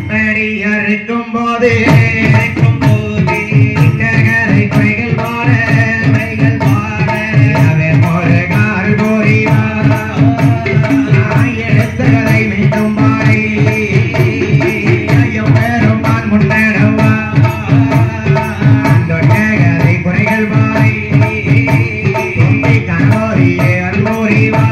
இருக்கும் போது குறைகள் பாட அவன் ஒரு கால் போரிவா எடுத்த கதை மீண்டும் பாடி ஐயோ பேரும் நான் முன்னேறவா கதை குறைகள் பாடி கணோரியே அன்போரிவா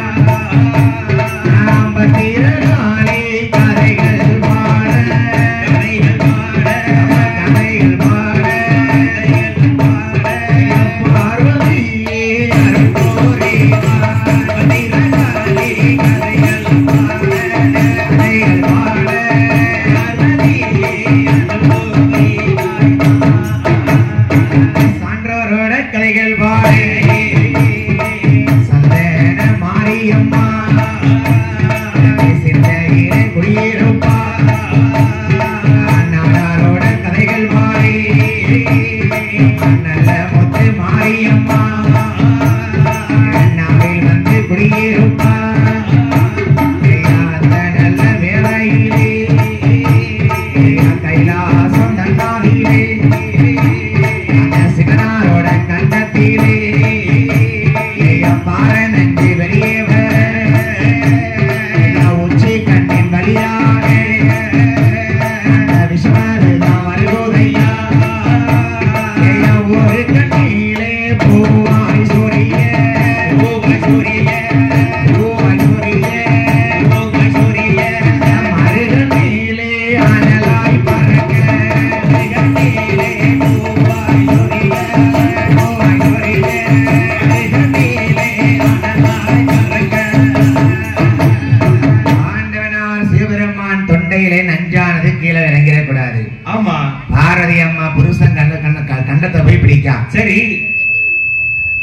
சரி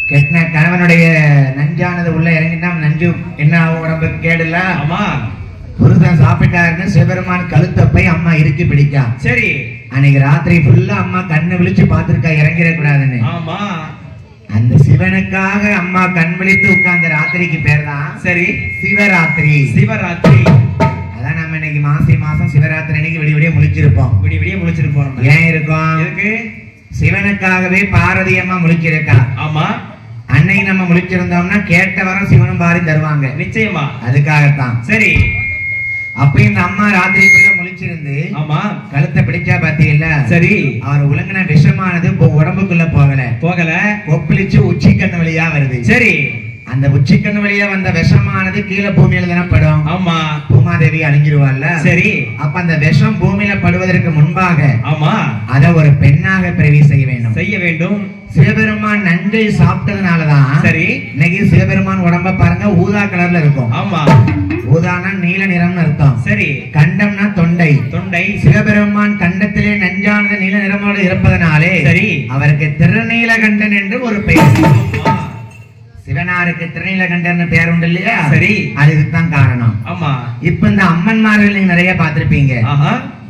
கெட்ட கணவனுடைய நஞ்சானது உள்ள இறங்கிட்டா நஞ்சு என்ன ஆகும் உடம்புக்கு கேடுல ஆமா புருஷன் சாப்பிட்டாருன்னு சிவபெருமான் கழுத்தை போய் அம்மா இறுக்கி பிடிக்கா சரி அன்னைக்கு ராத்திரி ஃபுல்லா அம்மா கண்ணு விழிச்சு பாத்துருக்கா இறங்கிட கூடாதுன்னு ஆமா அந்த சிவனுக்காக அம்மா கண் விழித்து உட்கார்ந்த ராத்திரிக்கு பேர் தான் சரி சிவராத்திரி சிவராத்திரி அதான் நம்ம இன்னைக்கு மாசம் சிவராத்திரி அன்னைக்கு விடிய விடிய முழிச்சிருப்போம் ஏன் இருக்கோம் இருக்கு சிவனுக்காகவே பார்வதி அம்மா முழிச்சிருக்கா ஆமா அன்னைக்கு நம்ம முழிச்சிருந்தோம்னா கேட்ட வரம் சிவனும் பாரி தருவாங்க நிச்சயமா அதுக்காகத்தான் சரி அப்ப இந்த அம்மா ராத்திரிக்குள்ள முழிச்சிருந்து ஆமா கழுத்தை பிடிச்சா பாத்தீங்கல்ல சரி அவர் உலங்கின விஷமானது உடம்புக்குள்ள போகல கொப்பளிச்சு உச்சிக்கண்ணு வழியா வருது சரி அந்த உச்சிக்கண்ணு வழியா வந்த விஷமானது கீழே பூமியில தானே படும் ஆமா பூமாதேவி அழிஞ்சிருவாள்ல சரி அப்ப அந்த விஷம் பூமியில படுவதற்கு முன்பாக ஆமா அத ஒரு பெண்ணாக பிறவி செய்ய வேண்டும் சிவபெருமான் நஞ்சை சாப்பிட்டதுனாலதான் சரி இன்னைக்கு சிவபெருமான் உடம்ப பாருங்க ஊதா கலர்ல இருக்கும் ஆமா ஊதானா நீல நிறம்னு அர்த்தம் சரி கண்டம்னா தொண்டை சிவபெருமான் கண்டத்திலே நஞ்சானது நீல நிறமோடு இருப்பதனாலே சரி அவருக்கு திருநீலகண்டன் என்று ஒரு பெயர் சிவனாருக்கு திருநீலகண்டர்னு பேர் உண்டு இல்லையா சரி அதுக்குதான் காரணம் ஆமா இப்ப இந்த அம்மன்மார்கள் நீங்க நிறைய பாத்திருப்பீங்க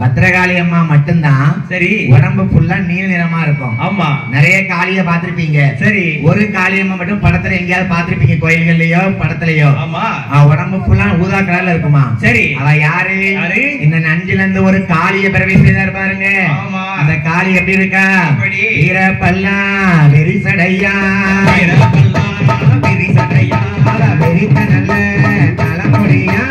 பத்ரகாளி அம்மா மட்டும்தான் சரி உடம்பு ஃபுல்லா நீல நிறமா இருக்கும் ஆமா நிறைய காளிய பாத்திருப்பீங்க சரி ஒரு காளியம்மா மட்டும் படத்துல எங்கேயாவது பாத்திருப்பீங்க கோயில்கள்லயோ படத்துலயோ ஆமா உடம்பு ஃபுல்லா ஊதா கலர்ல இருக்குமா சரி அவ யாரு இந்த நஞ்சில இருந்து ஒரு காளிய பிறவி செய்தார் பாருங்க அந்த காளி எப்படி இருக்கா வீரப்பல்லா வெறிசடையா வெறித்த நல்ல தலைமுடியா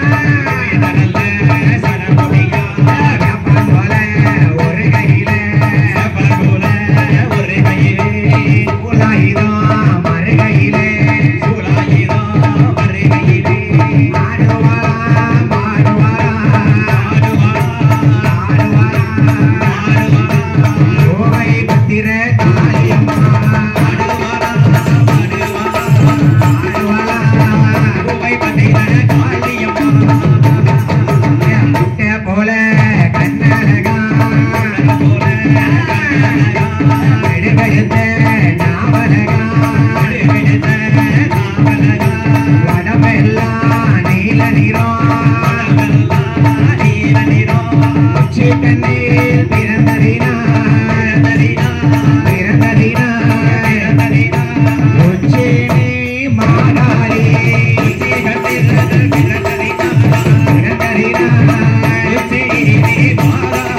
Mara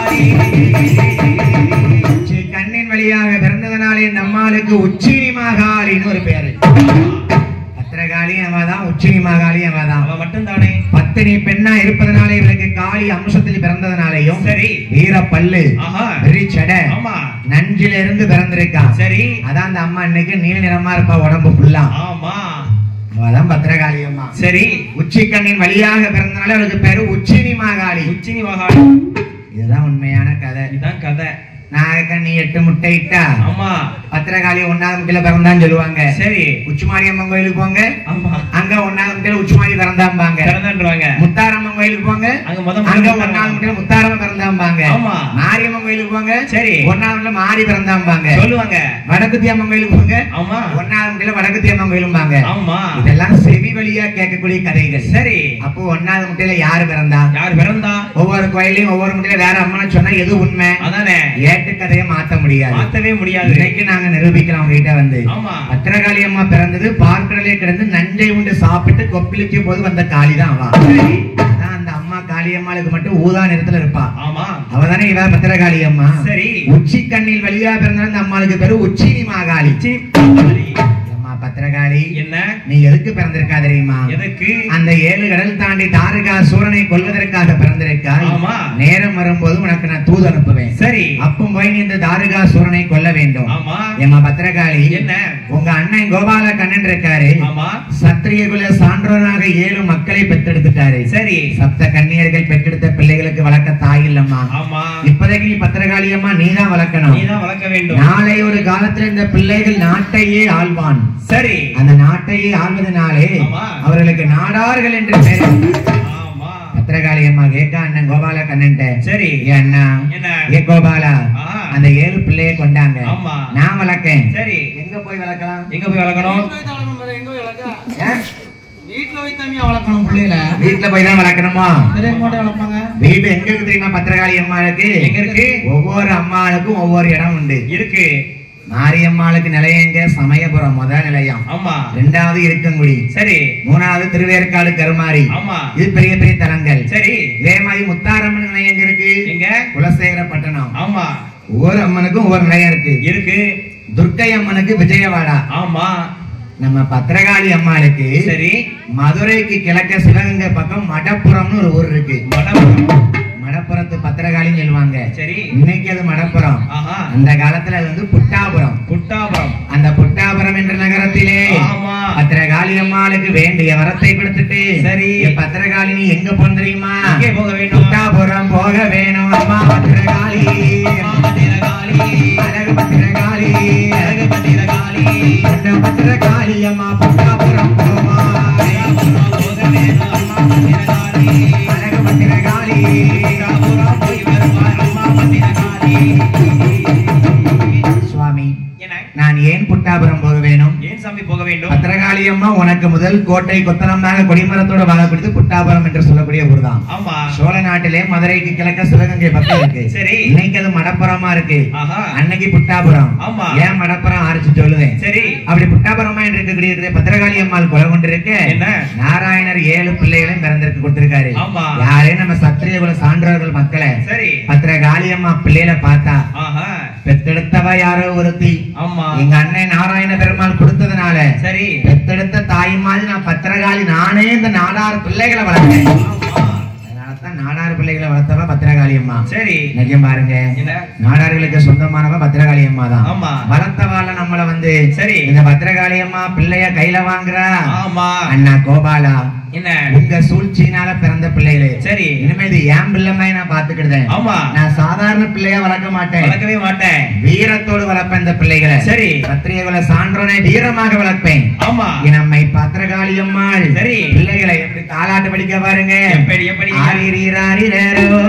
அம்மாளுக்கு உச்சினி மாகாளின்னு ஒரு பேரு. பத்திரகாளி அவதான், உச்சினி மாகாளி அவதான். அவ மட்டும் தானே பத்தினி பெண்ணா இருப்பதனாலே இவளுக்கு காளி அம்சத்தில் பிறந்ததனாலையும் சரி, வீர பல்லு, சடை, நஞ்சில இருந்து பிறந்திருக்கா. சரி, அதான் அந்த அம்மா இன்னைக்கு நீல நிறமா இருப்பா உடம்பு ஃபுல்லா. ஆமா, அவதான் பத்திரகாளி அம்மா. சரி, உச்சி கண்ணின் வழியாக பிறந்தனால அவளுக்கு பேரு உச்சினி மாகாளி. உச்சினி மாகாளி, இதுதான் உண்மையான கதை. இதுதான் கதை. நாகக்கண்ணி 8 முட்டை இட்டா பத்திரகாளி 1வது முட்டையில பிறந்தான்னு சொல்லுவாங்க. சரி, உச்சிமாரி அம்மன் கோயிலுக்கு போங்க, அங்க 1வது முட்டையில உச்சிமாரி பிறந்தாம்பாங்க. முத்தாரம்மன் கோயிலுக்கு போங்க, அங்க 1வது முட்டையில முத்தாரம்மன் பிறந்தாம்பாங்க. மாரியம்மன் கோயிலுக்கு போங்க, சரி, 1வது முட்டையில மாரி பிறந்தாம்பாங்க சொல்லுவாங்க. வடக்குத்தி அம்மன் கோயிலுக்கு போங்க, 1வது முட்டையில வடக்குத்தி அம்மன் கோயிலும்பாங்க. இதெல்லாம் செவி வழியா கேட்கக்கூடிய கதைகள். சரி, அப்போ 1வது முட்டையில யாரு பிறந்தா, யாரு பிறந்தா, ஒவ்வொரு கோயிலையும் ஒவ்வொரு முட்டையில வேற அம்மன் சொன்னா எது உண்மை? அதானே, கதையை மாத்த முடியாது, மாத்தவே முடியாது. இன்னைக்கு நாங்க நிரூபிக்கலாம் உங்ககிட்ட வந்து. பத்திரகாளி அம்மா பிறந்தது பார்க்கடலே கிடந்து நஞ்சை உண்டு சாப்பிட்டு கொப்பளிக்கும் போது வந்த காளி தான் அவ. அந்த அம்மா காளியம்மாளுக்கு மட்டும் ஊதா நிறத்துல இருப்பா. அவதானே இவ பத்திரகாளி அம்மா. சரி, உச்சி கண்ணில் வழியா பிறந்த அந்த அம்மாளுக்கு பேரு உச்சினி மாகாளி. பத்திரகாளி, என்ன நீ எதுக்கு பிறந்திருக்கா தெரியுமா? எதுக்கு? அந்த 7 கடல் தாண்டி தாரகா சூரனை கொல்வதற்காக பிறந்திருக்காய். நேரம் வரும்போது உனக்கு நான் தூது அனுப்புவேன். சரி, அப்போ போய் நீ இந்த தாரகா சூரனை கொல்ல வேண்டும். ஏமா பத்திரகாளி, என்ன உங்க அண்ணன் கோபால கண்ணன் இருக்காரு, சத்திரிய குல சான்றோனாக 7 மக்களை பெற்றெடுத்துட்டாரு. சரி, சப்த கன்னியர்கள் பெற்றெடுத்த பிள்ளைகளுக்கு வளர்க்க தாய் இல்லம்மா. இப்போதைக்கு நீ பத்திரகாளி அம்மா நீதான் வளர்க்கணும், நீதான் வளர்க்க வேண்டும். நாளை ஒரு காலத்துல இந்த பிள்ளைகள் நாட்டையே ஆள்வான். சரி, அந்த நாட்டையே ஆள்வதனாலே அவர்களுக்கு நாடார்கள் என்று பெயர். பத்திரகாளி அம்மா கேட்க அண்ணன் கோபால கண்ணன், சரி அண்ணா ஏ கோபாலா, அந்த 7 பிள்ளையை கொண்டாங்க, நான் வளர்க்கேன். சரி, எங்க போய் வளர்க்கலாம்? எங்க போய் வளர்க்கணும்? வீட்டுல போய் தான் வளர்க்கணும். பிள்ளைல வீட்டுல போய் தான் வளர்க்கணுமா? வீடு எங்க இருக்கு தெரியுமா? பத்திரகாளி அம்மாளுக்கு எங்க இருக்கு? ஒவ்வொரு அம்மாளுக்கும் ஒவ்வொரு இடம் உண்டு இருக்கு. மாரியம்மாளுக்கு நிலையங்க சமயபுரம் முதல் நிலையம். ஆமா, 2வது இருக்கங்குடி. சரி, 3வது திருவேற்காடு கருமாரி. ஆமா, இது பெரிய பெரிய தலங்கள். சரி, இதே மாதிரி முத்தாரம்மன் நிலையம் எங்க இருக்கு? எங்க? குலசேகரப்பட்டணம். ஆமா, ஒவ்வொரு அம்மனுக்கும் ஒவ்வொரு நிலையம் இருக்கு இருக்கு. துர்க்கை அம்மனுக்கு விஜயவாடா. ஆமா, நம்ம பத்திரகாளி அம்மாளுக்கு சரி மதுரைக்கு கிழக்க சிவகங்கை பக்கம் மடப்புறம்னு ஒரு ஊர் இருக்கு. மடப்புறத்து பத்திரகாளின்னு சொல்லுவாங்க. சரி, இன்னைக்கு அது மடப்புறம். அந்த காலத்துல அது வந்து புட்டாபுரம். புட்டாபுரம், அந்த புட்டாபுரம் என்ற நகரத்திலே பத்திரகாளி அம்மாளுக்கு வேண்டிய வரத்தை கொடுத்துட்டு, சரி பத்திரகாளி நீ எங்க போன தெரியுமா? போக வேண்டும், புட்டாபுரம் போக வேணும். அம்மா பத்திரகாளி, அழகு பத்திரகாளி, அழகு பத்திரகாளி, பத்திரகாளி அம்மா புட்டாபுரம் போவா போக வேணும். அம்மா பத்திரகாளி, அழகு பத்திரகாளி, சுவாமி நான் ஏன் புட்டாபுரம் போக வேணும்? ஏன் சாமி போக வேண்டும்? பத்திரகாளி அம்மா உனக்கு முதல் கோட்டை கொத்தனமாக கொடிமரத்தோட வாழக்கூடியது புட்டாபுரம் என்று சொல்லக்கூடிய ஊர் தான். ஆமா, சோழ நாட்டிலே மதுரைக்கு கிழக்க சிவகங்கை பக்கம் இருக்கு. சரி, இன்னைக்கு அது மடப்புறமா இருக்கு. அன்னைக்கு புட்டாபுரம். ஆமா, ஏன் மடப்புறம் ஆரிச்சு சொல்லுவேன். சரி, அப்படி புட்டாபுரமா என்று இருக்கக்கூடிய பத்திரகாளி அம்மாள் கொலை கொண்டிருக்கு. நாராயணர் 7 பிள்ளைகளையும் பிறந்திருக்கு கொடுத்திருக்காரு. யாரே நம்ம சத்திரிய குல சான்றோர்கள் மக்களை. சரி, பத்திரகாளி அம்மா பிள்ளைகளை பார்த்தா பெத்தெடுத்தவ யாரோ ஒருத்தி. எங்க அண்ணன் நாராயண பெருமாள் கொடுத்ததுனால சரி பெத்தெடுத்த தாய் மாதிரி நான் பத்திரகாளி நானே இந்த 4 பிள்ளைகளை வளர்த்தேன். அதனாலதான் 4 பிள்ளைகளை வளர்த்தவ பத்திரகாளி அம்மா. சரி, இன்னைக்கு பாருங்க நாடார்களுக்கு சொந்தமானவ பத்திரகாளி அம்மா தான். வளர்த்தவால நம்மள வந்து சரி இந்த பத்திரகாளி அம்மா பிள்ளைய கையில வாங்குறா. ஆமா, அண்ணா கோபாலா, என்ன உங்க சூழ்ச்சியினால பிறந்த பிள்ளைகளே. சரி, இனிமே இது என் பிள்ளைமே நான் பாத்துக்கிட்டேன். ஆமா, நான் சாதாரண பிள்ளையா வளர்க்க மாட்டேன், வளர்க்கவே மாட்டேன், வீரத்தோடு வளர்ப்பேன் இந்த பிள்ளைகளை. சரி, பத்திரிகைகளை சான்றோனை வீரமாக வளர்ப்பேன். ஆமா, நம்மை பத்திரகாளி அம்மாள் சரி பிள்ளைகளை எப்படி தாலாட்டு படிக்க பாருங்க. எப்படி எப்படி ஆரிரீராரிரோ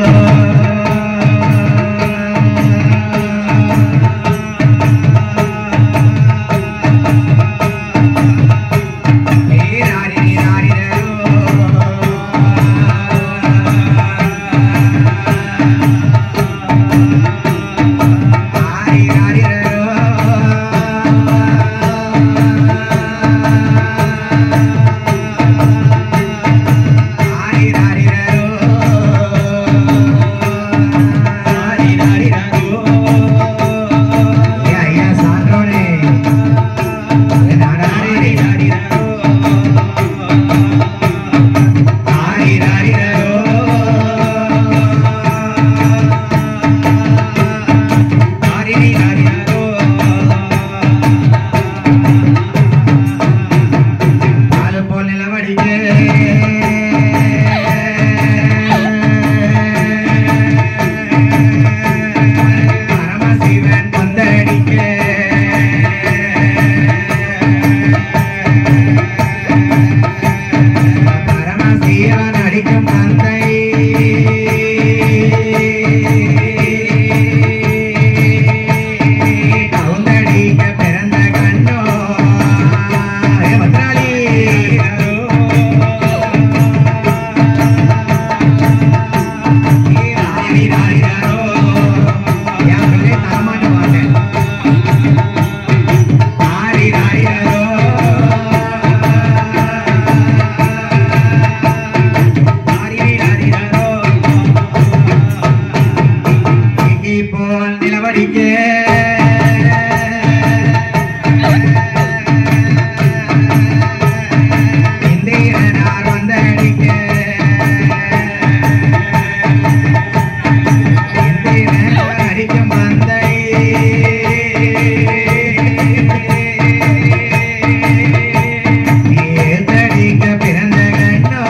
வந்தடிக்க இந்தியனார் வந்தடிக்க இந்தியனார் அடிக்கும் வந்தை ஏத்தடிக்க பிறந்த கண்ணோ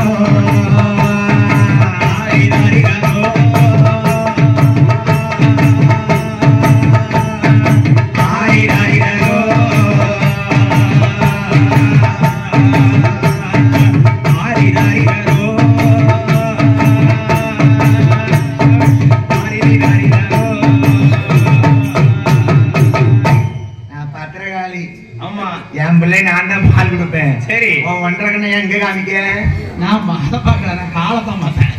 என் பிள்ளை நான் தான் பால் கொடுப்பேன். சரி ஒன்றரை கண்ணை எங்க காமிக்க நான் அதை பார்க்கல காலத்தான் பார்த்தேன்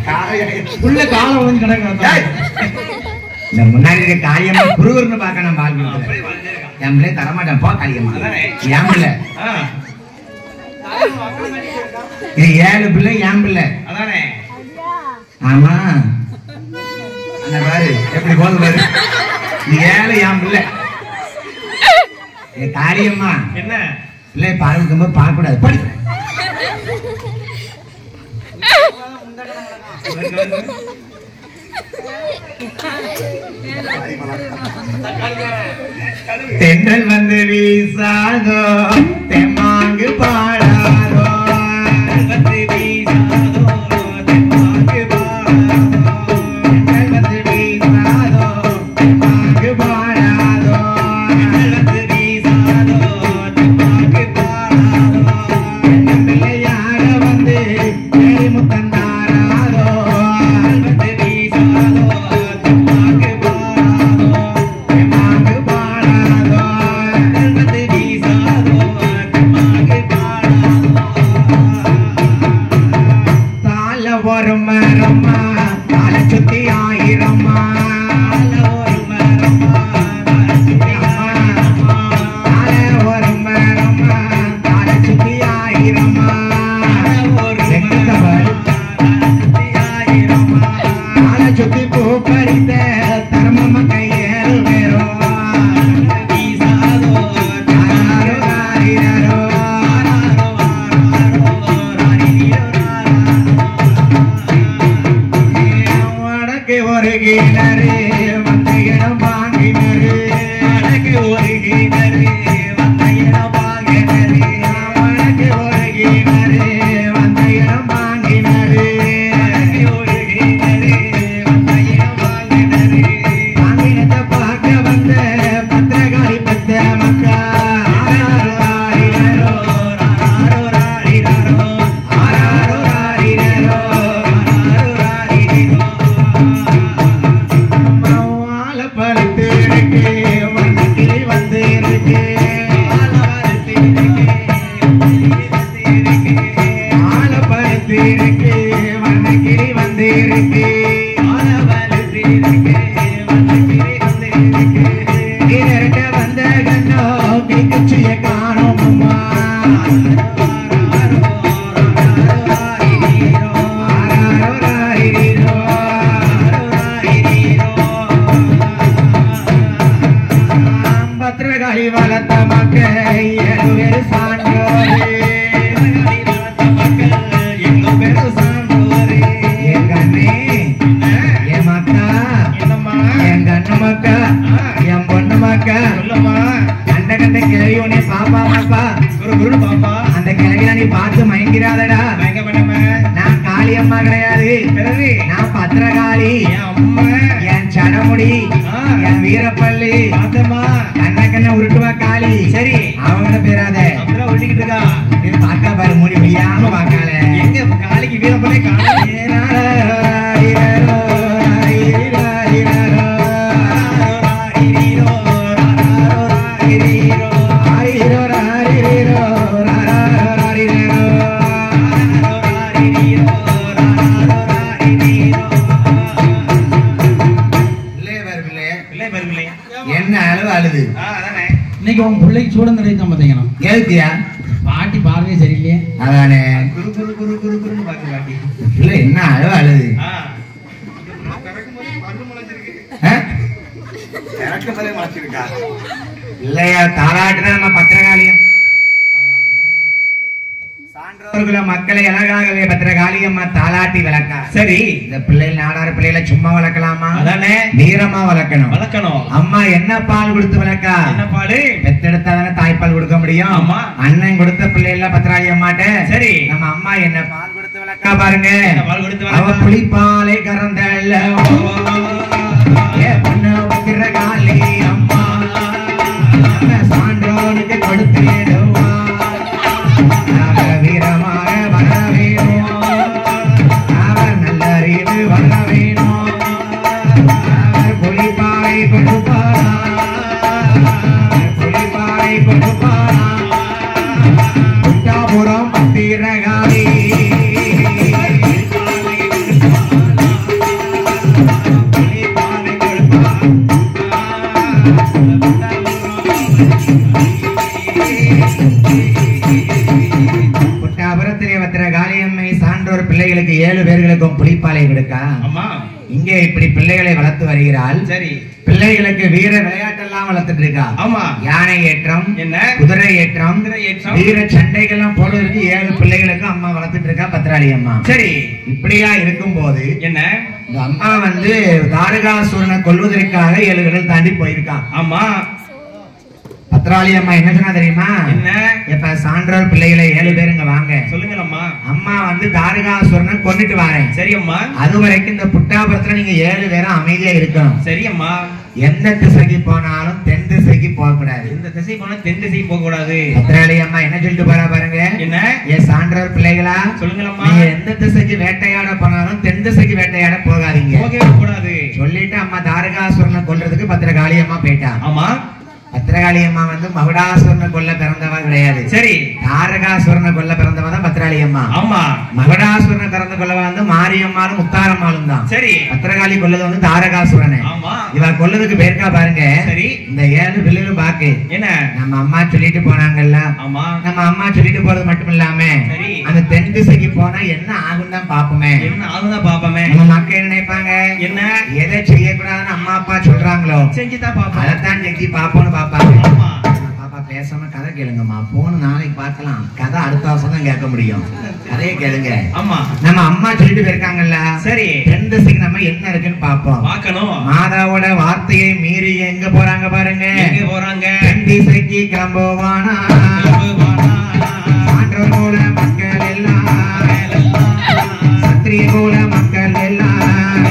உள்ள காலம் வந்து கிடக்கிறேன் இந்த முன்னாடி இருக்க காளியம்மா குருவர்னு பார்க்க நான் பால் கொடுக்குறேன். என் பிள்ளை தரமாட்டேன் போ காளியம்மா. என் பிள்ளை இது 7 பிள்ளை என் பிள்ளை அதானே. ஆமா அந்த பாரு எப்படி போது பாரு இது 7 என் பிள்ளை. காரியம்மா என்ன பிள்ளை பார்க்கும் போது பார்க்கக்கூடாது படி தென்றல் வந்து வீசாதோ தெம்மாங்கு பாடாதோ வந்து வீசாதோ தெம்மாங்கு பாடாதோ தென்றல் வந்து வீசாதோ தெம்மாங்கு பாடாதோ வந்து வீசாதோ தெம்மாங்கு பாடாதோ பிள்ளையாக வந்து முத்தந்தாராதோ வந்து வீசாதோ தெம்மாங்கு பாடாதோ தெம்மாங்கு பாடாதோ வந்து வீசாதோ தெம்மாங்கு பாடாதோ தாள ஒரு மரமா தாள சுத்தி ஆயிரமா சுத்தி பூ பறித்த தர்மம கையேறு வேறோ வடக்கு ஒரு கிணறு வந்த இடம் வாங்கினரு வடக்கு ஒரு கிணறு வந்த இடம் வாங்கினரு வடக்கு ஒரு கிணறு வந்த இடம் வாங்கினரு பத்திரகாளி வளர்த்த மக்கள் எழுவேறு சான்றோரே என் கண்ணே என் மக்கா என் கண்ணு மக்கா என் பொண்ணு மக்கா கண்ட கண்ட கிளவி உன்னை பாப்பா மாப்பா குரு பாப்பா அந்த கிளவில நீ பார்த்து மயங்கிறாதடா நான் காளியம்மா கிடையாது நான் பத்திரகாளி என் சடமுடி என் வீரப்பள்ளி கண்ண கண்ண உருட்டுவா காளி சரி அவங்க பேராத உருட்டிக்கிட்டு இருக்கா பாக்கா பாரு மூடி முடியாம பாக்கால எங்க காளிக்கு வீரப்பள்ளி காளி என்ன அளவு அழுது இன்னைக்கு உங்க பிள்ளைக்கு சூடம் கிடைத்தான் பாத்தீங்கன்னா கேள்வியா பாட்டி பார்வையே சரியில்லையே அதானே குரு குரு குரு குரு குருன்னு பாக்கு பாட்டி பிள்ளை என்ன அளவு அழுது இறக்கும்போதே முளைச்சிருக்கா இல்லையா? தாலாட்டுதான் நம்ம பத்திரகாளியம். சான்றோர்குல மக்களை அழகாகவே பத்திரகாளியம்மா தாலாட்டி வளர்க்கா. சரி, இந்த பிள்ளைகள் நாடாறு பிள்ளைகளை சும்மா வளர்க்கலாமா? அதானே வீரமா வளர்க்கணும். அம்மா என்ன பால் கொடுத்து வளர்க்கா? என்ன பால்? பெத்தெடுத்தாதானே தாய்ப்பால் கொடுக்க முடியும். அம்மா அண்ணன் கொடுத்த பிள்ளைல பத்திரகாளி அம்மாட்ட. சரி, நம்ம அம்மா என்ன பால் கொடுத்து வளர்க்கா பாருங்க. அவ புளிப்பாலை கறந்தல்ல பத்திரகாளி அம்மா சான்றோனுக்கு கொடுத்தேடுவா. வீரமாக வர வேணும், அவர் நல்லறிவு வர வேணும், அவர் புலிப்பாலை கொடுப்பாரா, புலிப்பாலை கொடுப்பாரா. புட்டாபுரம் பத்திரகாளி பத்திரகாளியம்மை சான்றோர் பிள்ளைகளுக்கு 7 பேர்களுக்கும் புலிப்பாலை கொடுக்கா. இங்கே இப்படி பிள்ளைகளை வளர்த்து வருகிறாள். சரி, பிள்ளைகளுக்கு வீர விளையாட்டெல்லாம் வளர்த்துட்டு இருக்கா. ஆமா, யானை ஏற்றம், என்ன குதிரை ஏற்றம், வீர சண்டைகள்லாம் போடுறதுக்கு 7 பிள்ளைகளுக்கும் அம்மா வளர்த்துட்டு இருக்கா பத்திராளி அம்மா. சரி, இப்படியா இருக்கும் போது என்ன இந்த அம்மா வந்து தாரகாசுரனை கொல்வதற்காக 7 கடல் தாண்டி போயிருக்கா. ஆமா, பத்திராளி அம்மா என்ன சொன்னா தெரியுமா? என்ன? இப்ப சான்றோர் பிள்ளைகளை 7 பேருங்க வாங்க சொல்லுங்க. அம்மா வந்து தாரகாசுரனை கொண்டுட்டு வரேன். சரி அம்மா, அது வரைக்கும் இந்த புட்டாபுரத்துல நீங்க 7 பேரும் அமைதியா இருக்கணும். சரி அம்மா, எந்த திசைக்கு போனாலும் தென் திசைக்கு போக கூடாது. இந்த திசை போனா தென் திசைக்கு போக கூடாது. பத்திராளி அம்மா என்ன சொல்லிட்டு போறா பாருங்க. என்ன? ஏன் சான்றோர் பிள்ளைகளா சொல்லுங்களம்மா, நீங்க எந்த திசைக்கு வேட்டையாட போனாலும் தென் திசைக்கு வேட்டையாட போகாதீங்க, போகவே கூடாது சொல்லிட்டு அம்மா தாரகாசுரனை கொல்றதுக்கு பத்திரகாளி அம்மா போயிட்டா. ஆமா, பத்திரகாளி அம்மா வந்து மகுடாசுரனை கொல்ல பிறந்தவா கிடையாது. சரி, தாரகாசுரனை கொல்ல பிறந்தவா தான் பத்திரகாளி அம்மா. ஆமா, மகுடாசுரனை பிறந்த கொல்லவா வந்து மாரியம்மாளும் முத்தாரம்மாளும் தான். சரி, பத்திரகாளி கொல்லது வந்து தாரகாசுரனை. ஆமா, இவ கொல்லதுக்கு பேருக்கா பாருங்க. சரி, இந்த 7 பிள்ளைகளும் பாக்கு என்ன நம்ம அம்மா சொல்லிட்டு போனாங்கல்ல. ஆமா, நம்ம அம்மா சொல்லிட்டு போறது மட்டும் இல்லாம அந்த தென் திசைக்கு போனா என்ன ஆகும் தான் பாப்போமே. என்ன ஆகும் தான் பாப்போமே. நம்ம மக்கள் என்ன நினைப்பாங்க? என்ன எதை செய்யக்கூடாதுன்னு அம்மா அப்பா சொல்றாங்களோ செஞ்சுதான் பாப்போம், அதைத்தான் செஞ்சு பாப்போம்னு பாப்பா. பேசாம கதை கேளுங்கம்மா, போன நாளைக்கு பார்க்கலாம், கதை அடுத்த வருஷம் தான் கேட்க முடியும், கதையை கேளுங்க. ஆமா, நம்ம அம்மா சொல்லிட்டு போயிருக்காங்கல்ல. சரி, தென் திசைக்கு நம்ம என்ன இருக்குன்னு பாப்போம், பார்க்கணும். மாதாவோட வார்த்தையை மீறி எங்க போறாங்க பாருங்க. எங்க போறாங்க? தென் திசைக்கு கிளம்புவானா. சான்றோர் மூல மக்கள் எல்லாம், சத்திரிய மூல மக்கள் எல்லாம்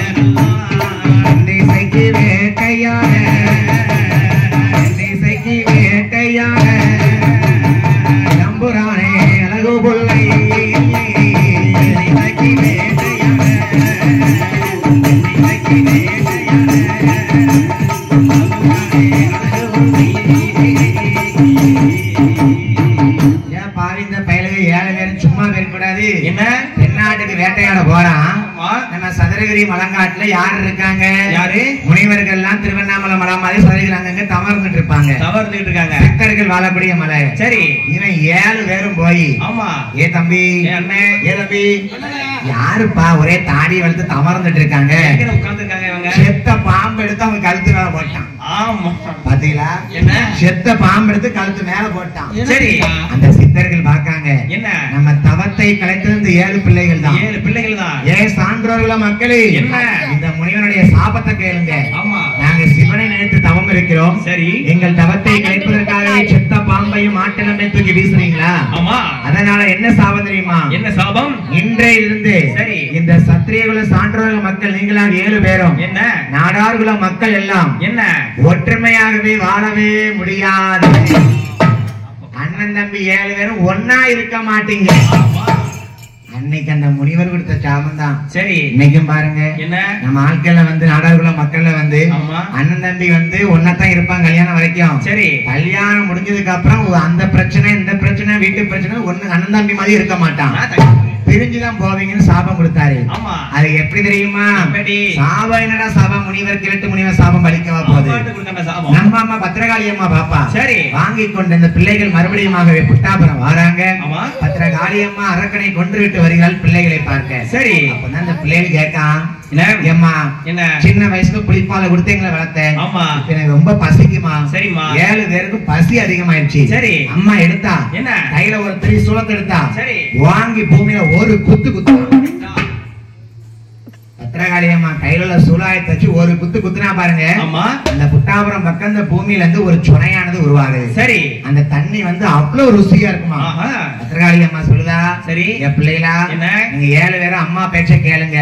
தென் திசைக்கு வேட்டையாட, வேட்டையாக நம்புறானே அழகு புள்ளை பாவிந்த பயலுக்கு 7 பேரும் சும்மா பேரக்கூடாது. என்ன தென்னாட்டுக்கு வேட்டையாட போறான். நம்ம சதுரகிரி மலங்காட்டுல யாரு இருக்காங்க? யாரு? முனிவர்கள் எல்லாம் திருவண்ணாமலை மலை மாதிரி சதுரகிரி அங்கங்க தவறுந்துட்டு இருக்காங்க. சித்தர்கள் வாழக்கூடிய மலை. சரி, இவன் 7 பேரும் போய், ஆமா, ஏ தம்பி, அண்ணே, ஏ தம்பி, யாருப்பா ஒரே தாடி வளர்த்து தவறுந்துட்டு இருக்காங்க, செத்த பாம்பு எடுத்து அவங்க கழுத்து மேல போட்டான். ஆமா, பாத்தீங்களா? என்ன? செத்த பாம்பு எடுத்து கழுத்து மேல போட்டான். சரி, அந்த சித்தர்கள் பார்க்காங்க, என்ன நம்ம தவத்தை கலைத்தது இந்த 7 பிள்ளைகள் தான். 7 பிள்ளைகள் தான். ஏன் சான்றோர்கள மக்களே, என்ன இந்த முனிவனுடைய சாபத்தை கேளுங்க. ஆமா, நாங்க சிவனை நினைத்து தவம் இருக்கிறோம். சரி, எங்கள் தவத்தை கலைப்பதற்காக செத்த பாம்பையும் ஆட்டலம்பை தூக்கி வீசுறீங்களா? ஆமா, அதனால என்ன சாபம் தெரியுமா? என்ன சாபம்? இன்றையிலிருந்து சரி இந்த சத்திரியகுல சான்றோர்கள் மக்கள் நீங்களாக 7 பேரும், என்ன நாடார்குல மக்கள் எல்லாம், என்ன ஒற்றுமையாகவே வாழவே முடியாது. அண்ணன் தம்பி 7 பேரும் ஒன்னா இருக்க மாட்டீங்க. அன்னைக்கு அந்த முனிவர் கொடுத்த சாபம் தான். சரி, இன்னைக்கும் பாருங்க, என்ன நம்ம ஆட்கள்ல வந்து நாடார்குல மக்கள்ல வந்து அண்ணன் தம்பி வந்து ஒன்னதான் இருப்பாங்க கல்யாணம் வரைக்கும். சரி, கல்யாணம் முடிஞ்சதுக்கு அப்புறம் அந்த பிரச்சனை இந்த பிரச்சனை வீட்டு பிரச்சனை ஒண்ணு அண்ணன் தம்பி மாதிரி இருக்க மாட்டான், பிரிஞ்சுதான் போவீங்கன்னு சாபம் கொடுத்தாரு. அது எப்படி தெரியுமா? சாபம் என்னடா சாபம்? முனிவர் கிழட்டு முனிவர் சாபம் பலிக்கவா போகுது? நம்ம அம்மா பத்திரகாளி அம்மா பாப்பா சரி வாங்கி கொண்டு இந்த பிள்ளைகள் மறுபடியுமாகவே புட்டாபுரம் வராங்க. பத்திரகாளி அம்மா அரக்கனை கொன்று விட்டு வருகிறாள் பிள்ளைகளை பார்க்க. சரி, அப்பதான் இந்த பிள்ளைகள் கேட்கான், ஏம்மா என்ன சின்ன வயசுல புளிப்பால கொடுத்து எங்களை வளர்த்தேன். ஆமா எனக்கு ரொம்ப பசிக்குமா. சரிம்மா 7 பேருக்கு பசி அதிகமாயிடுச்சு. சரி அம்மா எடுத்தா என்ன கையில ஒரு 3 சூலத்தை எடுத்தா சரி வாங்கி பூமியில ஒரு குத்து குத்து. பத்திரகாளி அம்மா கையில உள்ள சூலாயத்தை வச்சு ஒரு குத்து குத்துனா பாருங்க. ஆமா அந்த புட்டாபுரம் பக்கம் அந்த பூமியில இருந்து ஒரு சுனையானது உருவாகுது. சரி அந்த தண்ணி வந்து அவ்வளவு ருசியா இருக்குமா. பத்திரகாளி அம்மா சொல்லுதா சரி என் பிள்ளைகளா என்ன நீங்க 7 பேரும் அம்மா பேச்ச கேளுங்க.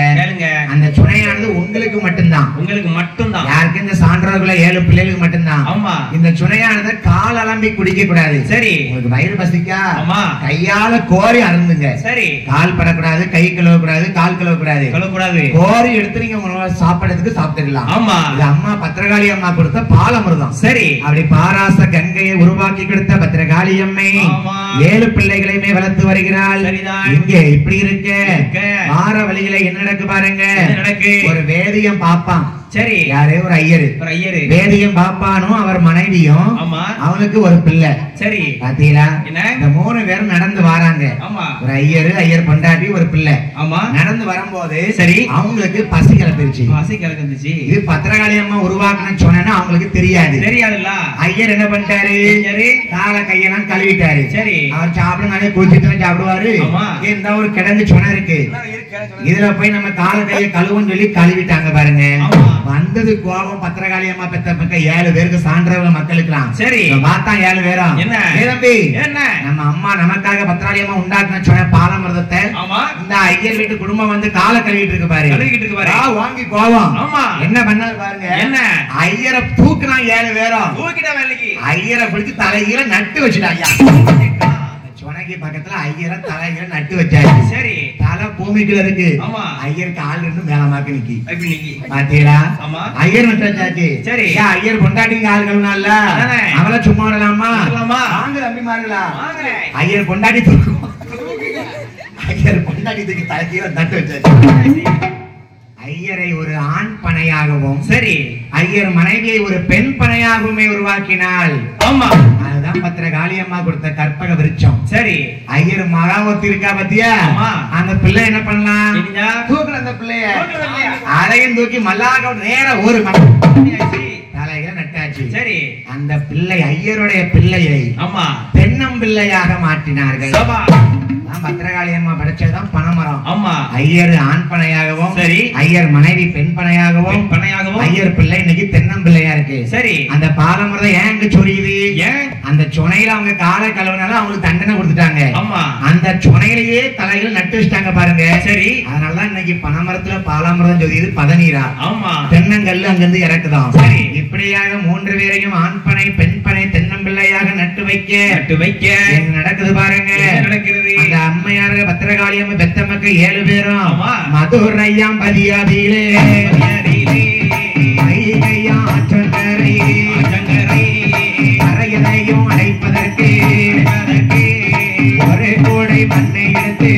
அந்த சுனையானது உங்களுக்கு மட்டும்தான். உங்களுக்கு மட்டும்தான். யாருக்கு இந்த சான்றோர்களை 7 பிள்ளைகளுக்கு மட்டும்தான். ஆமா இந்த சுனையானது கால் அலம்பி குடிக்க கூடாது. சரி உங்களுக்கு வயிறு பசிக்கா ஆமா கையால கோரி அருந்துங்க. சரி கால் படக்கூடாது, கை கழுவ கூடாது, கால் கழுவ கூடாது. கழுவக்கூடாது. கோரி எடுத்து நீங்க உங்களோட சாப்பிடுறதுக்கு சாப்பிட்டுக்கலாம். ஆமா இது அம்மா பத்திரகாளி அம்மா கொடுத்த பாலமிர்தம். சரி அப்படி பாராச கங்கையை உருவாக்கி கொடுத்த பத்திரகாளி அம்மை 7 பிள்ளைகளையுமே வளர்த்து வருகிறாள். இங்க இப்படி இருக்க வார வழியில என்ன நடக்கு பாருங்க. ஒரு வேதியம் பாப்பான். சரி யாரே ஒரு ஐயரு வேதியம் பாப்பானும் அவர் மனைவியும் அவனுக்கு ஒரு பிள்ளை. சரி பாத்தீங்களா இந்த 3 பேரும் நடந்து வராங்க. ஒரு ஐயர் பொண்டாட்டி ஒரு பிள்ளை நடந்து வரும்போது சரி அவங்களுக்கு பசி கிளப்பிருச்சு. இது பத்திரகாளி அம்மா உருவாக்குன சொன்னா அவங்களுக்கு தெரியாதுல்ல. ஐயர் என்ன பண்ணிட்டாரு கால கையெல்லாம் கழுவிட்டாரு. சரி அவர் சாப்பிடுங்க குளிச்சுட்டு சாப்பிடுவாரு. இந்த ஒரு கிடங்கு சொன்ன இருக்கு இதுல போய் நம்ம கால கையை கழுவுன்னு சொல்லி கழுவிட்டாங்க பாருங்க. வந்தது கோபம் பத்திரகாளி அம்மா பெத்த பக்கம் 7 பேருக்கு சான்றவங்க மக்களுக்குலாம். சரி பார்த்தா 7 பேரும் என்ன நம்ம அம்மா நமக்காக பத்திரகாளி அம்மா உண்டாக்குன சொன்ன பாலமிர்தத்தை இந்த ஐயர் வீட்டு குடும்பம் வந்து கால கழுவிட்டு இருக்கு பாரு. வாங்கி கோபம் என்ன பண்ணாரு பாருங்க. என்ன ஐயரை தூக்குனா 7 பேரும் ஐயரை பிடிச்சு தலையில நட்டு வச்சுட்டாங்க. சொனகி பக்கத்துல ஐயரை தலையில நட்டு வச்சாரு. சரி தலை பூமிக்குள்ள இருக்கு. ஐயர் கால் ரெண்டு மேலமாக்கு நிக்கி பாத்தீங்களா. ஐயர் நட்டு வச்சாச்சு. சரி ஐயர் பொண்டாட்டிங்க ஆள் கழுவுனால அவளை சும்மா விடலாமா. வாங்க தம்பி மாறுங்களா. ஐயர் பொண்டாட்டி தூக்கும். ஐயர் பொண்டாட்டி தூக்கி தலையில நட்டு வச்சாச்சு. ஐயரை ஒரு ஆண் பனையாகவும் சரி ஐயர் மனைவியை ஒரு பெண் பனையாகவுமே உருவாக்கினாள். ஆமா அதுதான் பத்திரகாளி அம்மா கொடுத்த கற்பக விருட்சம். சரி ஐயர் மகாவத்தி இருக்கா பத்தியா அந்த பிள்ளை என்ன பண்ணலாம் தூக்கல. அந்த பிள்ளைய அதையும் தூக்கி மல்லாக நேர ஒரு தலையில நட்டாச்சு. சரி அந்த பிள்ளை ஐயருடைய பிள்ளையை ஆமா தென்னம்பிள்ளையாக மாற்றினார்கள். பத்திரகாளி அம்மா படைச்சதுதான் பனைமரம். ஆமா ஐயர் ஆண் பனையாகவும் சரி ஐயர் மனைவி பெண் பனையாகவும் ஐயர் பிள்ளை இன்னைக்கு தென்னம்பிள்ளையா இருக்கு. சரி அந்த பாலமிர்தம் ஏன் இங்க சொரியுது. அந்த சுனையில அவங்க காலை கழுவுனால அவங்களுக்கு தண்டனை கொடுத்துட்டாங்க. ஆமா அந்த சுனையிலேயே தலையில நட்டு வச்சுட்டாங்க பாருங்க. சரி அதனாலதான் இன்னைக்கு பனைமரத்துல பாலாமிர்தம் சொரியுது பதநீரா. ஆமா தென்னங்கல்லு அங்கிருந்து இறக்குதான். சரி இப்படியாக 3 பேரையும் ஆண் பனை பெண் பனை தென்னம்பிள்ளையாக நட்டு வைக்க என்ன நடக்குது பாருங்க. நடக்கிறது அந்த அம்மையாரு பத்திரகாளி அம்மா பெத்த மக்கள் 7 பேரும் மதுரையாம் பதியாதியிலே அறையதையும் அடைப்பதற்கு ஒரு கூடை மண்ணை எடுத்து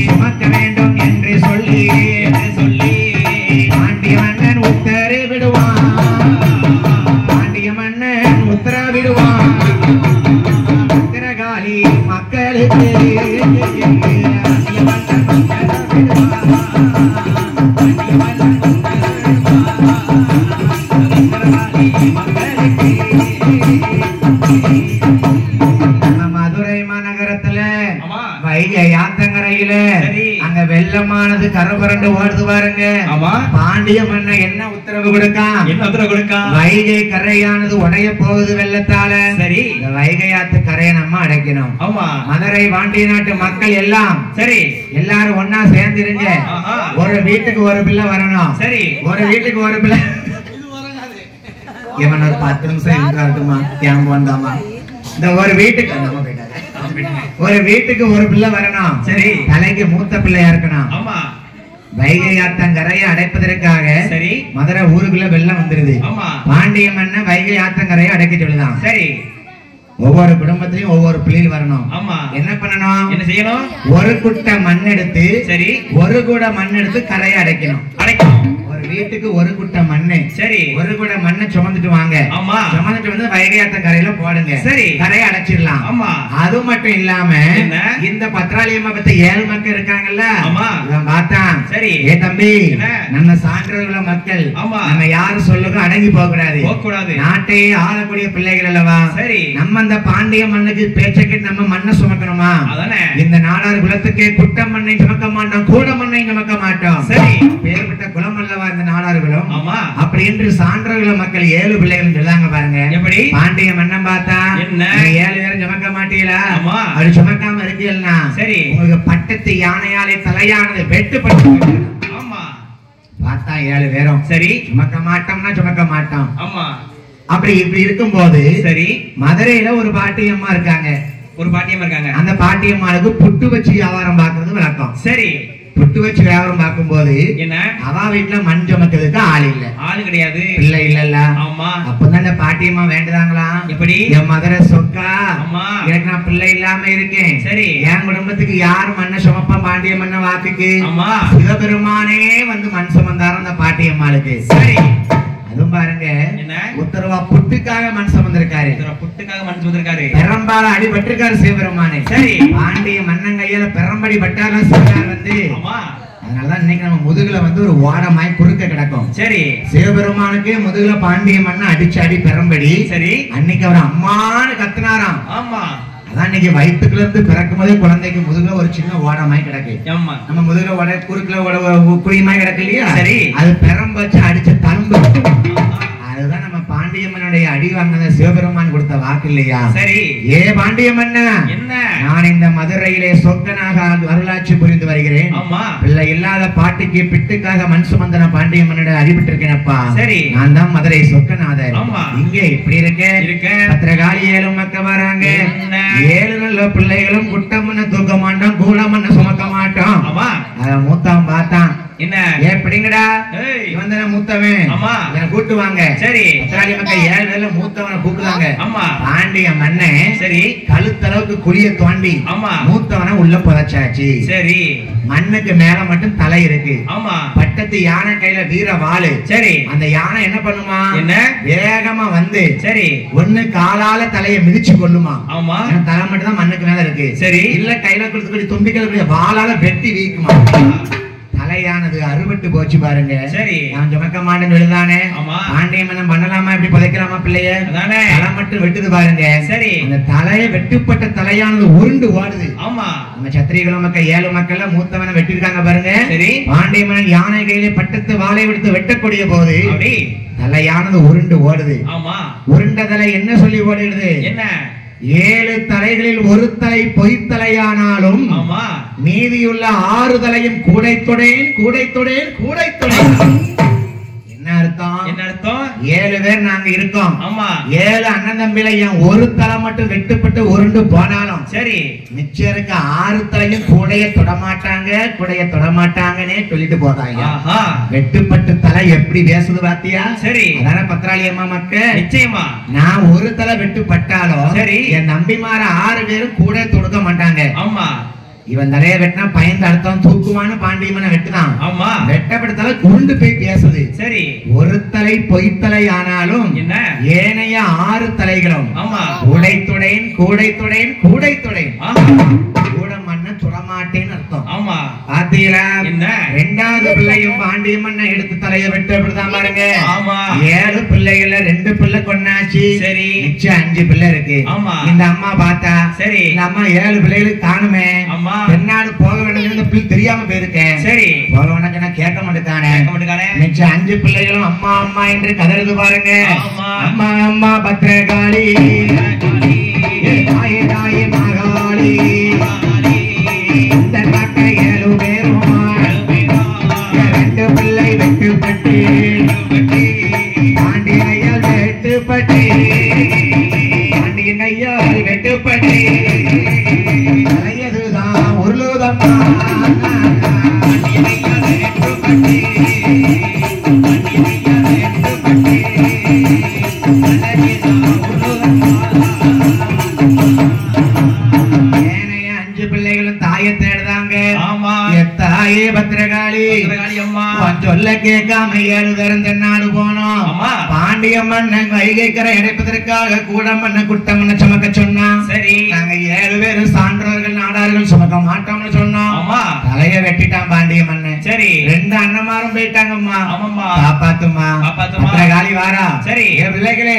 சுமக்க வேண்டும் என்று சொல்லி பாண்டிய மன்னன் உத்தரவு விடுவான். பாண்டிய மன்னன் உத்தரவு விடுவான். பத்திரகாளி மக்களுக்கு மதுரை மாநகரத்துல வைகை ஆத்தங்கரையில அங்க வெள்ளமானது கரபரண்டு ஓடுது பாருங்க. பாண்டிய மன்னன் என்ன உத்தரவு கொடுக்கான். வைகை கரையானது உடைய போகுது வெள்ளத்தால. சரி வைகை ஆத்து கரையை நம்ம அடைக்கணும். மதுரை பாண்டிய நாட்டு மக்கள் எல்லாம் சரி எல்லாரும் ஒன்னா சேர்ந்துருங்க. ஒரு வீட்டுக்கு ஒரு பிள்ளை வரணும். சரி ஒரு வீட்டுக்கு ஒரு பிள்ளை இவன் ஒரு 10 நிமிஷம் இருக்காட்டுமா கேம்பு வந்தாமா. இந்த ஒரு வீட்டுக்கு ஒரு பிள்ளை வரணும். சரி தலைக்கு மூத்த பிள்ளையா இருக்கணும். ஆமா வைகை ஆத்தங்கரையை அடைப்பதற்காக சரி மதுரை ஊருக்குள்ள வெள்ளம் வந்துருது. பாண்டிய மன்னன் வைகை ஆத்தங்கரையை அடைக்க சொல்லுதான். சரி ஒவ்வொரு குடும்பத்திலையும் ஒவ்வொரு பிள்ளைகள் வரணும். ஆமா என்ன பண்ணணும் என்ன செய்யணும். ஒரு குட்டை மண் எடுத்து சரி ஒரு கூட மண் எடுத்து கரையை அடைக்கணும். ஒரு வீட்டுக்கு ஒரு குட்டை மண்ணு, சரி, ஒரு குட மண்ணை சுமந்துட்டு வாங்க. ஆமா, சுமந்துட்டு வந்து வைகையாத்த கரையில போடுங்க. சரி, கரையை அடைச்சிடலாம். ஆமா. அது மட்டும் இல்லாம இந்த பத்திராளியம்மா பத்த 7 மக்கள் இருக்காங்கல்ல, ஆமா, பார்த்தான். சரி, ஏ தம்பி, நம்ம சான்றோர்கள மக்கள், ஆமா, நம்ம யாரும் சொல்லுங்க அடங்கி போக கூடாது. நாட்டையே ஆளக்கூடிய பிள்ளைகள் அல்லவா. சரி, நம்ம அந்த பாண்டிய மண்ணுக்கு பேச்சைக்கு நம்ம மண்ணை சுமக்கணுமா? அதானே. இந்த நாடார் குலத்துக்கு குட்ட மண்ணை சுமக்க மாட்டோம், கூட மண்ணை சுமக்க மாட்டோம். சரி, பேர்பட்ட குலம் அல்லவா இந்த நாடார் குலம். ஆமா. அப்படி என்று சான்றோர்கள மக்கள் 7 பிள்ளைகள் சொல்லாங்க பாருங்க. எப்படி பாண்டிய மண்ணை பார்த்தா என்ன 7 பேரும் சுமக்க மாட்டீங்களா? அப்படி சுமக்காம இருக்கீங்களா? சரி, உங்களுக்கு பட்டத்து யானையாலே தலையானது வெட்டுப்பட்டு. ஆமா, பார்த்தா 7 பேரும் சரி சுமக்க மாட்டோம்னா சுமக்க மாட்டோம். ஆமா. அப்படி இப்படி இருக்கும்போது சரி, மதுரையில ஒரு பாட்டியம்மா இருக்காங்க. அந்த பாட்டியம்மாளுக்கு புட்டு வச்சு வியாபாரம் பார்க்கறது வழக்கம். சரி, புட்டு வச்சு வியாபாரம் பார்க்கும் போது என்ன அவ வீட்டுல மண் சுமக்கிறதுக்கு ஆள் இல்ல, ஆளு கிடையாது, பிள்ளை இல்லல்ல. ஆமா. அப்பதான் அந்த பாட்டியம்மா வேண்டுதாங்களா, எப்படி என் மதுரை சொக்கா, எனக்கு நான் பிள்ளை இல்லாம இருக்கேன். சரி, என் குடும்பத்துக்கு யாரு மண்ணை சுமப்பா பாண்டிய மண்ணை வாக்குக்கு? சிவபெருமானே வந்து மண் சுமந்தாரும் அந்த பாட்டியம்மாளுக்கு. சரி, அதுவும் பாருங்க உத்தரவா புட்டுக்காக மண் சுமந்திருக்காரு, பெரம்பால அடிபட்டிருக்காரு சிவபெருமானே. சரி, பாண்டிய மன்னன் கையில பெரம்படி பட்டாலும் சிவனார் வந்து, அதனாலதான் இன்னைக்கு நம்ம முதுகுல வந்து ஒரு ஓடமாய் குறுக்க கிடக்கும். சரி, சிவபெருமானுக்கு முதுகுல பாண்டிய மண்ணை அடிச்சு அடி பெரம்படி. சரி, அன்னைக்கு அவர் அம்மான்னு கத்துனாராம். ஆமா, அதான் இன்னைக்கு வயிற்றுக்குள்ள இருந்து பிறக்கும் போதே குழந்தைக்கு முதுகுல ஒரு சின்ன ஓடமாய் கிடக்கு. நம்ம முதுகுல ஓட குறுக்குல குழிமாய் கிடக்கு இல்லையா? சரி, அது பெரம்ப வச்சு அடிச்ச தழும்பு. அதுதான் நம்ம பாண்டியம்மனுடைய அடி வாங்கின சிவபெருமான் கொடுத்த வாக்கு இல்லையா? சரி, ஏ பாண்டியம்மன், என்ன நான் இந்த மதுரையிலே சொக்கனாக அருளாட்சி புரிந்து வருகிறேன். பிள்ளை இல்லாத பாட்டிக்கு பிட்டுக்காக மண் சுமந்தன பாண்டியம்மனுடைய அடிபட்டிருக்கேனப்பா. சரி, நான் தான் மதுரை சொக்கநாதர். இங்க இப்படி இருக்கேன். பத்திரகாளி 7 மக்கள் வராங்க. 7 நல்ல பிள்ளைகளும் குட்டம்மன தூக்க மாட்டோம், கூடமண்ண சுமக்க மாட்டோம். அத மூத்தவன் பார்த்தான். என்ன எப்படிங்கடா இவன் தானே மூத்தவன், கூட்டுவாங்க. சரி, பத்திராளி மக்கள் 7 பேர்ல மூத்தவனை கூப்பிடுவாங்க. பாண்டிய மண்ணை சரி கழுத்தளவுக்கு குழிய தோண்டி மூத்தவனை உள்ள புதைச்சாச்சு. சரி, மண்ணுக்கு மேல மட்டும் தலை இருக்கு. ஆமா, பட்டத்து யானை கையில வீர வாளு. சரி, அந்த யானை என்ன பண்ணுமா, என்ன வேகமா வந்து சரி ஒண்ணு காலால தலையை மிதிச்சு கொள்ளுமா. ஆமா, தலை மட்டும் தான் மண்ணுக்கு மேல இருக்கு. சரி, இல்ல கையில கொடுத்து தும்பிக்கை வாளால வெட்டி வீக்குமா. தலையானது அறுபட்டு போச்சு பாருங்க. சரி, நான் சுமக்க மாட்டேன்னு எழுதானே. பாண்டியம்மன் பண்ணலாமா, இப்படி புதைக்கலாமா பிள்ளைய? தலை மட்டும் வெட்டுது பாருங்க. சரி, அந்த தலையை வெட்டுப்பட்ட தலையானது உருண்டு ஓடுது. ஆமா, நம்ம சத்திரிகுல மக்கள் 7 மக்கள்ல மூத்தவனை வெட்டிருக்காங்க பாருங்க. சரி, பாண்டியம்மன் யானை கையில பட்டத்து வாளை விடுத்து வெட்டக்கூடிய போது தலையானது உருண்டு ஓடுது. ஆமா, உருண்ட தலை என்ன சொல்லி ஓடுது? என்ன 7 தலைகளில் ஒரு தலை பொய்த்தலையானாலும் மீதியுள்ள 6 தலையும் கூடைத்தொடேன். என்ன அர்த்தம்? 7 பேர் நாங்க இருக்கோம். 7 அண்ணன் தம்பில என் ஒரு தலை மட்டும் வெட்டுப்பட்டு உருண்டு போனாலும் சரி, மிச்சம் இருக்க 6 தலையும் கூடைய தொடமாட்டாங்கன்னே சொல்லிட்டு போறாங்க. வெட்டுப்பட்டு தலை எப்படி பேசுது பாத்தியா? சரி, அதான பத்திராளி அம்மா மக்கள். நிச்சயமா நான் ஒரு தலை வெட்டுப்பட்டாலும் சரி, என் நம்பிமார 6 பேரும் கூட தொடுக்க மாட்டாங்க. ஆமா, இவன் தலைய வெட்டினா பயந்து அடுத்தவன் தூக்குவான்னு பாண்டியம்மனை வெட்டுதான். ஆமா, வெட்டப்பட்டதால குண்டு போய் பேசுது. சரி, ஒரு தலை பொய்த்தலை ஆனாலும் என்ன ஏனைய 6 தலைகளும் கூடைத்தொடேன் கூட மண்ண தொடமாட்டேன்னு அர்த்தம். ஆமா, பாத்தீங்களா? என்ன 2வது பிள்ளையும் பாண்டியம்மனை எடுத்து தலையை வெட்டப்படுதான் பாருங்க. ஆமா, 7 பிள்ளைகள்ல 2 பிள்ளை கொண்டாச்சு. சரி, மிச்சம் 5 பிள்ளை இருக்கு. ஆமா, இந்த அம்மா பார்த்தா சரி இந்த அம்மா 7 பிள்ளைகளுக்கு காணுமே. ஆமா, தென்னாடு போக வேண்டிய தெரியாம போயிருக்கேன். சரி, போக வேண்டாம் கேட்க மாட்டேங்கானே. மிச்சம் 5 பிள்ளைகளும் அம்மா அம்மா என்று கதறது பாருங்க. அம்மா அம்மா பத்திரகாளி தாயே தாயே மகாளி இந்த காக்க 7 பேரும் 2 பிள்ளை வெட்டுப்பட்டு பாண்டியையால் வெட்டுப்பட்டு தலையதுதான் உருளுதம்மா. கொண்டு போனோம். பாண்டிய மன்னன் வைகைக்கரை இணைப்பதற்காக கூட மன்னன் குட்டம் மன்ன சுமக்க சொன்னான். சரி, நாங்க 7 பேரும் சான்றோர்கள் நாடார்கள் சுமக்க மாட்டோம்னு சொன்னோம். தலைய வெட்டிட்டான் பாண்டிய மன்னன். சரி, 2 அண்ணமாரும் போயிட்டாங்கம்மா. காப்பாத்துமா காலி வாரா. சரி, பிள்ளைகளே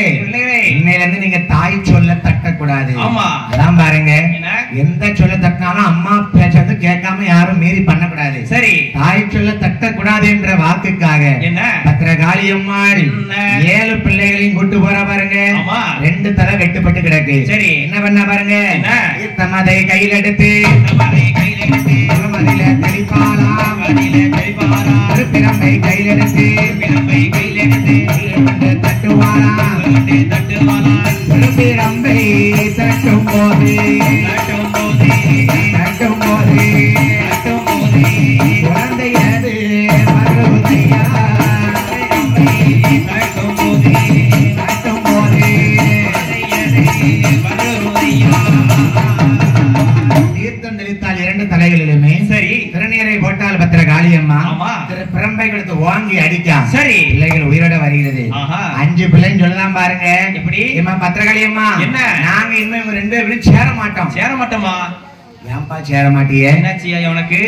இன்னையில இருந்து நீங்க தாய் சொல்ல தட்டக்கூடாது. அதான் பாருங்க, எந்த சொல்ல தட்டினாலும் அம்மா பேச்ச வந்து கேட்காம யாரும் மீறி பண்ணக்கூடாது. சரி, தாய் சொல்ல தட்டக்கூடாது என்ற வாக்குக்காக பத்திரகாளி அம்மாள் 7 பிள்ளைகளையும் கூட்டு போற பாருங்க. 2 தலை வெட்டுப்பட்டு கிடக்கு. சரி, என்ன பண்ண பாருங்க, தமதை கையில் எடுத்து பிரம்பை கையில் எடுத்து தட்டுவாரா. பிரம்பை தட்டும் போது குழந்தையது வருவதையா. தீர்த்தம் தெளித்தால் 2 தலைகளிலுமே. சரி, திருநீரை போட்டால் பத்திரகாளி அம்மா பிரம்பை கொடுத்து வாங்கி அடிக்கா. சரி, பிள்ளைகள் உயிரோட வருகிறது. 5 பிள்ளைன்னு சொல்லலாம் பாருங்க. எப்படி பத்திரகாளி அம்மா, என்ன நாங்க இன்னும் 2 பேரும் சேர மாட்டோமா? ஏன்பா சேர மாட்டியே? என்னாச்சியா உனக்கு?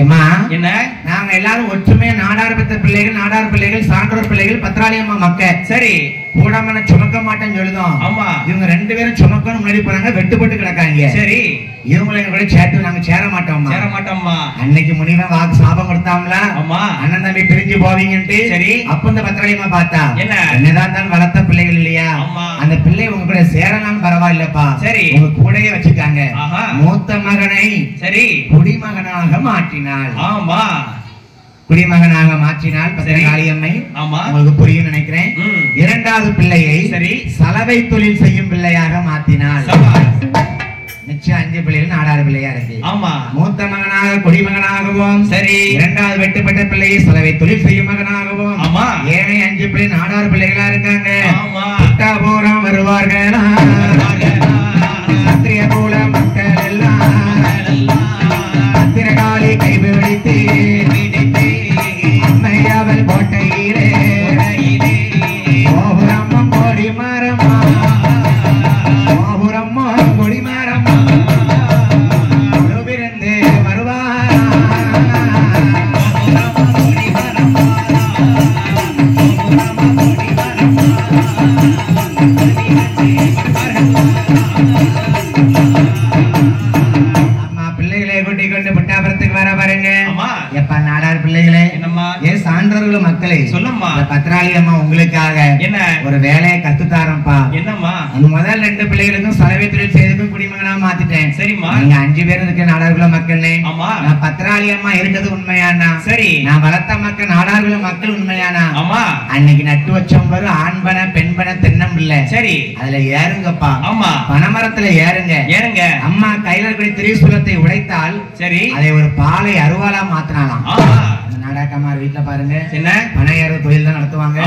ஏமா என்ன, நாங்க எல்லாரும் ஒற்றுமையா நாடார் பெற்ற பிள்ளைகள், நாடார் பிள்ளைகள், சான்றோர் பிள்ளைகள், பத்திராளி அம்மா மக்க. சரி, கூடாம சுமக்க மாட்டேன்னு சொல்லுதோம். ஆமா, இவங்க 2 பேரும் சுமக்கணும் முன்னாடி போறாங்க, வெட்டுப்பட்டு கிடக்காங்க. சரி, இவங்களை கூட சேர்த்து நாங்க சேர மாட்டோம்மா. அன்னைக்கு முனிவன் வாக்கு சாபம் கொடுத்தாம்ல, அண்ணன் தம்பி பிரிஞ்சு போவீங்கன்ட்டு. சரி, அப்ப இந்த பத்திராளியம்மா பார்த்தா என்னதான் வளர்த்த பிள்ளைகள் இல்லையா, அந்த பிள்ளை உங்க கூட சேரலாம் பரவாயில்லப்பா. சரி, உங்க கூடயே வச்சுக்காங்க. மூத்த மகனை சரி குடிமகனாக மாற்றினாள். ஆமா, குடிமகனாக மாற்றினால் பத்திரகாளி அம்மை. உங்களுக்கு புரியும் நினைக்கிறேன். 2வது பிள்ளையை சரி சலவை தொழில் செய்யும் பிள்ளையாக மாற்றினாள். நிச்சயம் 5 பிள்ளைகள் நாடார் பிள்ளையா இருக்கு. ஆமா, மூத்த மகனாக குடிமகனாகவும் சரி 2வது வெட்டுப்பட்ட பிள்ளையை சலவை தொழில் செய்யும் மகனாகவும். ஆமா, ஏழை 5 பிள்ளை நாடார் பிள்ளைகளா இருக்காங்க. ஆமா, பூரம் வருவார்களா சத்திரிய கூல மக்கள் எல்லாம் பத்திரகாளி கைபிடித்து அம்மையாவல் கோட்டையிலே கோபுரம்மா கொடி மரமா, கோபுரம்மா கொடி மரமா பிறந்து வருவாரா. பிள்ளைகளை கூட்டிக் கொண்டு புட்டாபுரத்துக்கு வர பாருங்க. எப்ப நாடார் பிள்ளைகளே, ஏன் சான்றோர்கள் மக்களே சொல்லம்மா, பத்திராளி அம்மா உங்களுக்காக என்ன ஒரு வேலையை கத்துத்தாரப்பா. என்னம்மா, அந்த முதல் 2 பிள்ளைகளுக்கும் சலவை தொழில் செய்ததுக்கும் குடிமகனா மாத்திட்டேன். சரிம்மா, நீங்க 5 பேர் இருக்க நாடார்குல மக்கள். நான் பத்திராளி அம்மா இருக்கிறது உண்மையானா? சரி, நான் வளர்த்த மக்கள் நாடார்குல மக்கள் உண்மையானா? ஆமா, அன்னைக்கு நட்டு வச்சோம் பாரு, ஆண்பன பெண்பன தென்னம் பிள்ளை. சரி, அதுல ஏறுங்கப்பா. ஆமா, பனைமரத்துல ஏறுங்க. அம்மா கையில இருக்கிற திரிசூலத்தை உடைத்தால் சரி அதை ஒரு பாலை அருவாளா மாத்தினாலாம். நாடாக்கமார் வீட்டுல பாருங்க, என்ன பனை ஏறு தொழில் தான் நடத்துவாங்க.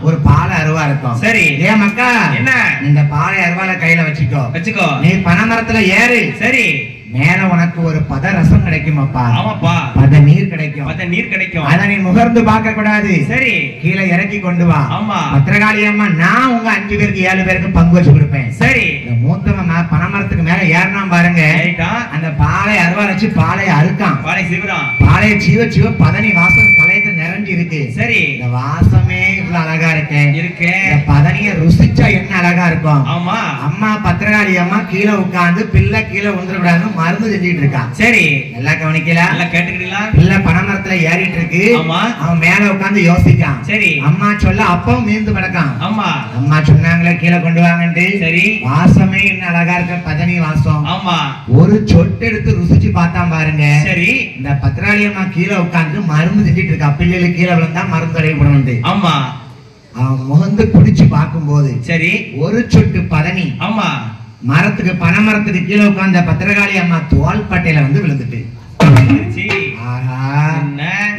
ஒரு பாலை அருவா இருக்கும். சரி, ஏன் மக்கா என்ன இந்த பாலை அருவாளை கையில வச்சுக்கோ, நீ பனைமரத்துல ஏறு. சரி, மேல உனக்கு ஒரு பத ரசம் கிடைக்கும் அப்பா. ஆமாப்பா, பத நீர் கிடைக்கும். அத நீ முகர்ந்து பார்க்க கூடாது. சரி, கீழே இறக்கி கொண்டு வா. ஆமா, பத்திரகாளி அம்மா நான் உங்க 5 பேருக்கு 7 பேருக்கு பங்கு வச்சு கொடுப்பேன். சரி, இந்த மூத்தவன் பனைமரத்துக்கு மேல ஏறினா பாருங்க, அந்த பாலை அருவா வச்சு பாலை அறுக்கான். பாலையை சீவ பதனி வாசம் கலையத்தை நிறைஞ்சு இருக்கு. சரி, இந்த வாசமே இவ்வளவு அழகா இருக்கு. பதனிய ருசிச்சா என்ன அழகா இருக்கும். ஆமா, அம்மா பத்திரகாளி அம்மா கீழே உட்கார்ந்து பிள்ளை கீழே விழுந்துடக்கூடாது மருந்து செஞ்சிட்டு இருக்கான். சரி, நல்லா கவனிக்கல, நல்லா கேட்டுக்கிறீங்களா? பிள்ளை பனைமரத்துல ஏறிட்டு இருக்கு. அவன் மேல உட்கார்ந்து யோசிக்கான். சரி, அம்மா சொல்ல அப்பவும் மீந்து கிடக்கான். ஆமா, அம்மா சொன்னாங்களே கீழே கொண்டு வாங்கன்ட்டு. சரி, வாசமே என்ன அழகா இருக்க பதனி வாசம். ஆமா, ஒரு சொட்டு எடுத்து ருசிச்சு பார்த்தான் பாருங்க. சரி, இந்த பத்திராளி அம்மா கீழே உட்கார்ந்து மருந்து செஞ்சிட்டு இருக்கா. பிள்ளைகளுக்கு கீழே விழுந்தா மருந்து அடையப்படும். ஆமா, அவன் முகந்து குடிச்சு பார்க்கும் போது சரி ஒரு சொட்டு பதனி. ஆமா, மரத்துக்கு பனைமரத்துக்கு கீழே உட்கார்ந்த பத்திரகாளி அம்மா தோல் பட்டையில வந்து விழுந்துட்டு.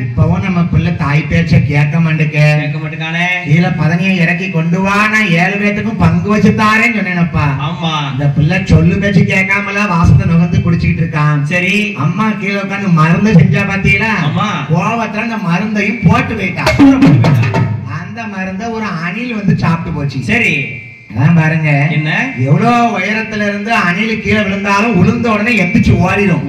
இப்பவும் நம்ம பிள்ளை தாய் பேச்ச கேட்க மாட்டேங்கானே. கீழே பதனியை இறக்கி கொண்டு வா, நான் 7 பேத்துக்கும் பங்கு வச்சு தாரேன்னு சொன்னேனப்பா. ஆமா, இந்த பிள்ளை சொல்லு பேச்சு கேட்காமல வாசத்தை நுகர்ந்து குடிச்சுக்கிட்டு இருக்கான். சரி, அம்மா கீழே உட்காந்து மருந்து செஞ்சா பாத்தீங்களா, கோவத்துல அந்த மருந்தையும் போட்டு போயிட்டா. அந்த அந்த மருந்த ஒரு அணில் வந்து சாப்பிட்டு போச்சு. சரி, அதான் பாருங்க என்ன எவ்வளவு உயரத்துல இருந்து அணில் கீழே விழுந்தாலும் விழுந்த உடனே எந்திரிச்சு ஓடிடும்.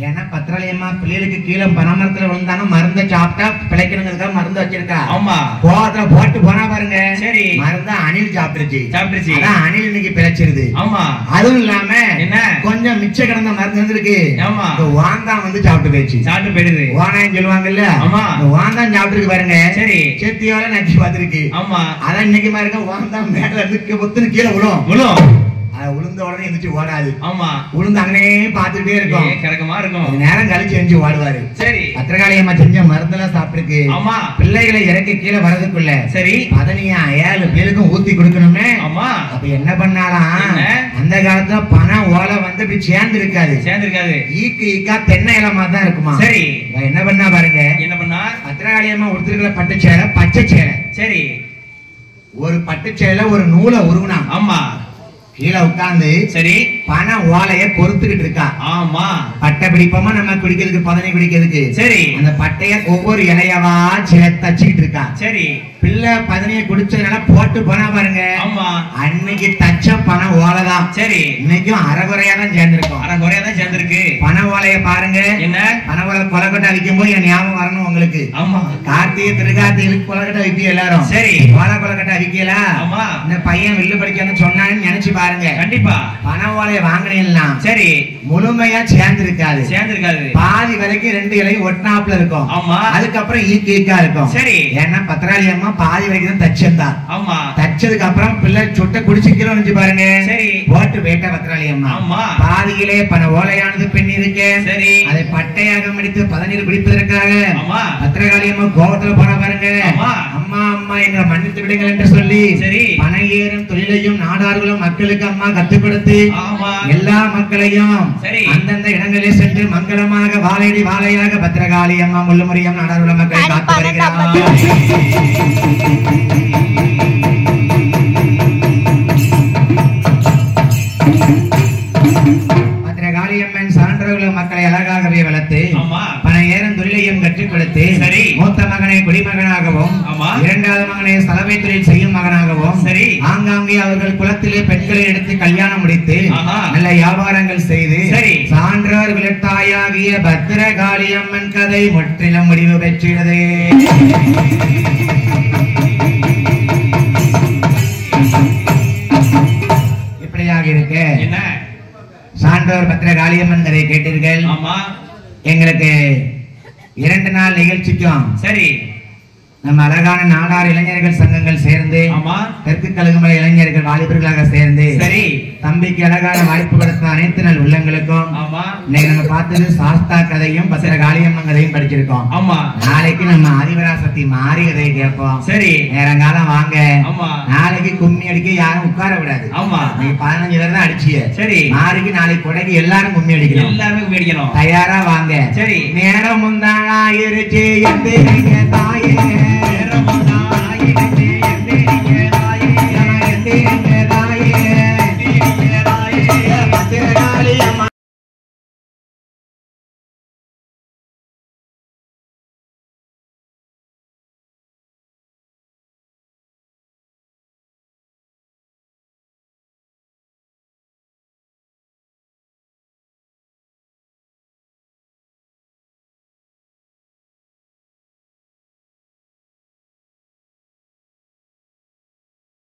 ஏன்னா பத்திராளியம்மா பிள்ளைகளுக்கு கீழே பனமரத்துல விழுந்தாலும் மருந்தை சாப்பிட்டா பிழைக்கணுங்கிறதுக்காக மருந்து வச்சிருக்கா. ஆமா, கோவத்துல போட்டு போனா பாருங்க. சரி, மருந்த அணில் சாப்பிட்டுருச்சு. அணில் இன்னைக்கு பிழைச்சிருது. ஆமா, அதுவும் இல்லாம என்ன கொஞ்சம் மிச்ச கிடந்த மருந்து வந்துருக்கு. ஆமா, வாந்தா வந்து சாப்பிட்டு போயிடுது. ஓனான்னு சொல்லுவாங்கல்ல, வாந்தான் சாப்பிட்டுருக்கு பாருங்க. சரி, செத்தியோட நச்சு பார்த்துருக்கு. ஆமா, அதான் இன்னைக்கு மாதிரி வாந்தா மேல இருந்து பொத்துன்னு கீழே விழும். உளுந்த உடனே எந்திரிச்சு ஓடாது. ஆமா, உளுந்து அங்கனே பாத்துக்கிட்டே இருக்கும். கிடக்கமா இருக்கும். நேரம் கழிச்சு எந்திரிச்சு ஓடுவாரு. சரி, பத்திரகாளியம்மா செஞ்ச மருந்தெல்லாம் சாப்பிட்டுருக்கு. ஆமா, பிள்ளைகளை இறக்கி கீழே வரதுக்குள்ள சரி 17 பேருக்கும் ஊத்தி கொடுக்கணும்னு. ஆமா, அப்ப என்ன பண்ணாலாம், அந்த காலத்துல பணம் ஓலை வந்து இப்படி சேர்ந்து இருக்காது. ஈக்கா தென்னை இலமா தான் இருக்குமா. சரி, என்ன பண்ணா பாருங்க, என்ன பண்ணா பத்திரகாளியம்மா உடுத்திருக்கிற பட்டு சேலை பச்சை சேலை. சரி, ஒரு பட்டு சேலை ஒரு நூலை உருவினா. ஆமா, கீழே உட்கார்ந்து சரி பண ஓலைய பொறுத்துக்கிட்டு இருக்கா. ஆமா, பட்டை பிடிப்போமா நம்ம குடிக்கிறதுக்கு பதனி குடிக்கிறதுக்கு. சரி, அந்த பட்டைய ஒவ்வொரு இலையவா தச்சுக்கிட்டு இருக்கா. சரி, பிள்ளை பதனியை குடிச்சதுனால போட்டு போனா பாருங்க. ஆமா, அன்னைக்கு தச்ச பண ஓலைதான். சரி, இன்னைக்கும் அரைகுறையா தான் சேர்ந்திருக்கு. பண ஓலைய பாருங்க. என்ன பண ஓலை கொலக்கட்டை அடிக்கும் போது என் ஞாபகம் வரணும் உங்களுக்கு. ஆமா, கார்த்திகை திருக்கார்த்திகளுக்கு கொலக்கட்டை விப்பி எல்லாரும். சரி, ஓலை கொலக்கட்டை விக்கல. ஆமா, இந்த பையன் வில்லு படிக்கணும்னு சொன்னான்னு நினைச்சு பாருங்க. கண்டிப்பா பண ஓலைய வாங்கினீங்கன்னா சரி முழுமையா சேர்ந்திருக்காது. பாதி வரைக்கும் 2 இலையும் ஒட்டினாப்ல இருக்கும். ஆமா, அதுக்கப்புறம் ஈக்கா இருக்கும். சரி, ஏன்னா பத்திராளியம்மா பாதி வரைக்கும் தான் தச்சிருந்தா. ஆமா, தச்சதுக்கு அப்புறம் பிள்ளை சுட்ட குடிச்சுக்கிறோம் நினைச்சு பாருங்க. சரி, போட்டு வேட்ட பத்திராளியம்மா. ஆமா, பாதியிலே பண ஓலையானது பெண் இருக்கு. சரி, அதை பட்டையாக மடித்து பதநீர் குடிப்பதற்காக பத்திரகாளியம்மா கோபத்துல போன பாருங்க. அம்மா அம்மா எங்களை மன்னித்து விடுங்கள் என்று சொல்லி சரி பண ஏறும் தொழிலையும் நாடார்களும் மக்களுக்கு அம்மா கத்துக் கொடுத்து எல்லா மக்களையும் அந்தந்த இடங்களில் சென்று மங்களமாக வாழையடி வாழையாக பத்திரகாளி அம்மா முள்ளுமுறியம் நாடாளுமன்ற மக்களை காத்து வருகிறார். பத்திரகாளியம்மன் சான்றோர்கள மக்களை அழகாகவே வளர்த்து பண ஏறும் தொழிலையும் கற்றுக் கொடுத்து மூத்த மகனை குடிமகனாகவும் 2வது மகனை சலவை தொழில் செய்யும் மகனாகவும் சரி ஆங்காங்கே அவர்கள் குலத்திலே பெண்களை எடுத்து கல்யாணம் முடித்து நல்ல வியாபாரங்கள் செய்து சரி சான்றோர் விளத்தாயாகிய பத்திரகாளியம்மன் கதை முற்றிலும் முடிவு பெற்றது. இப்படியாக இருக்க என்ன சான்றோர் பத்திரகாளியம்மன் கதை கேட்டீர்கள். எங்களுக்கு 2 நாள் நிகழ்ச்சிக்கும் சரி நம்ம அழகான நாடார் இளைஞர்கள் சங்கங்கள் சேர்ந்து தெற்கு கழுகுமலை இளைஞர்கள் வாலிபர்களாக சேர்ந்து சரி தம்பிக்கு அழகான வாய்ப்பு கொடுத்த அனைத்து நாள் உள்ளங்களுக்கும் இன்னைக்கு நம்ம பார்த்தது சாஸ்தா கதையும் பத்திரகாளியம்மன் கதையும் படிச்சிருக்கோம். ஆமா, நாளைக்கு நம்ம ஆதிவராசக்தி மாறி கதையை கேட்போம். சரி, நேரங்காலம் வாங்க. ஆமா, நாளைக்கு கும்மி அடிக்க யாரும் உட்கார விடாது. ஆமா, நீங்க 15 பேர் தான் அடிச்சிய. சரி, நாளைக்கு நாளைக்கு கொடைக்கு எல்லாரும் கும்மி அடிக்கணும். தயாரா வாங்க. சரி, நேரம் முந்தானா இருச்சு தாயே நேரம்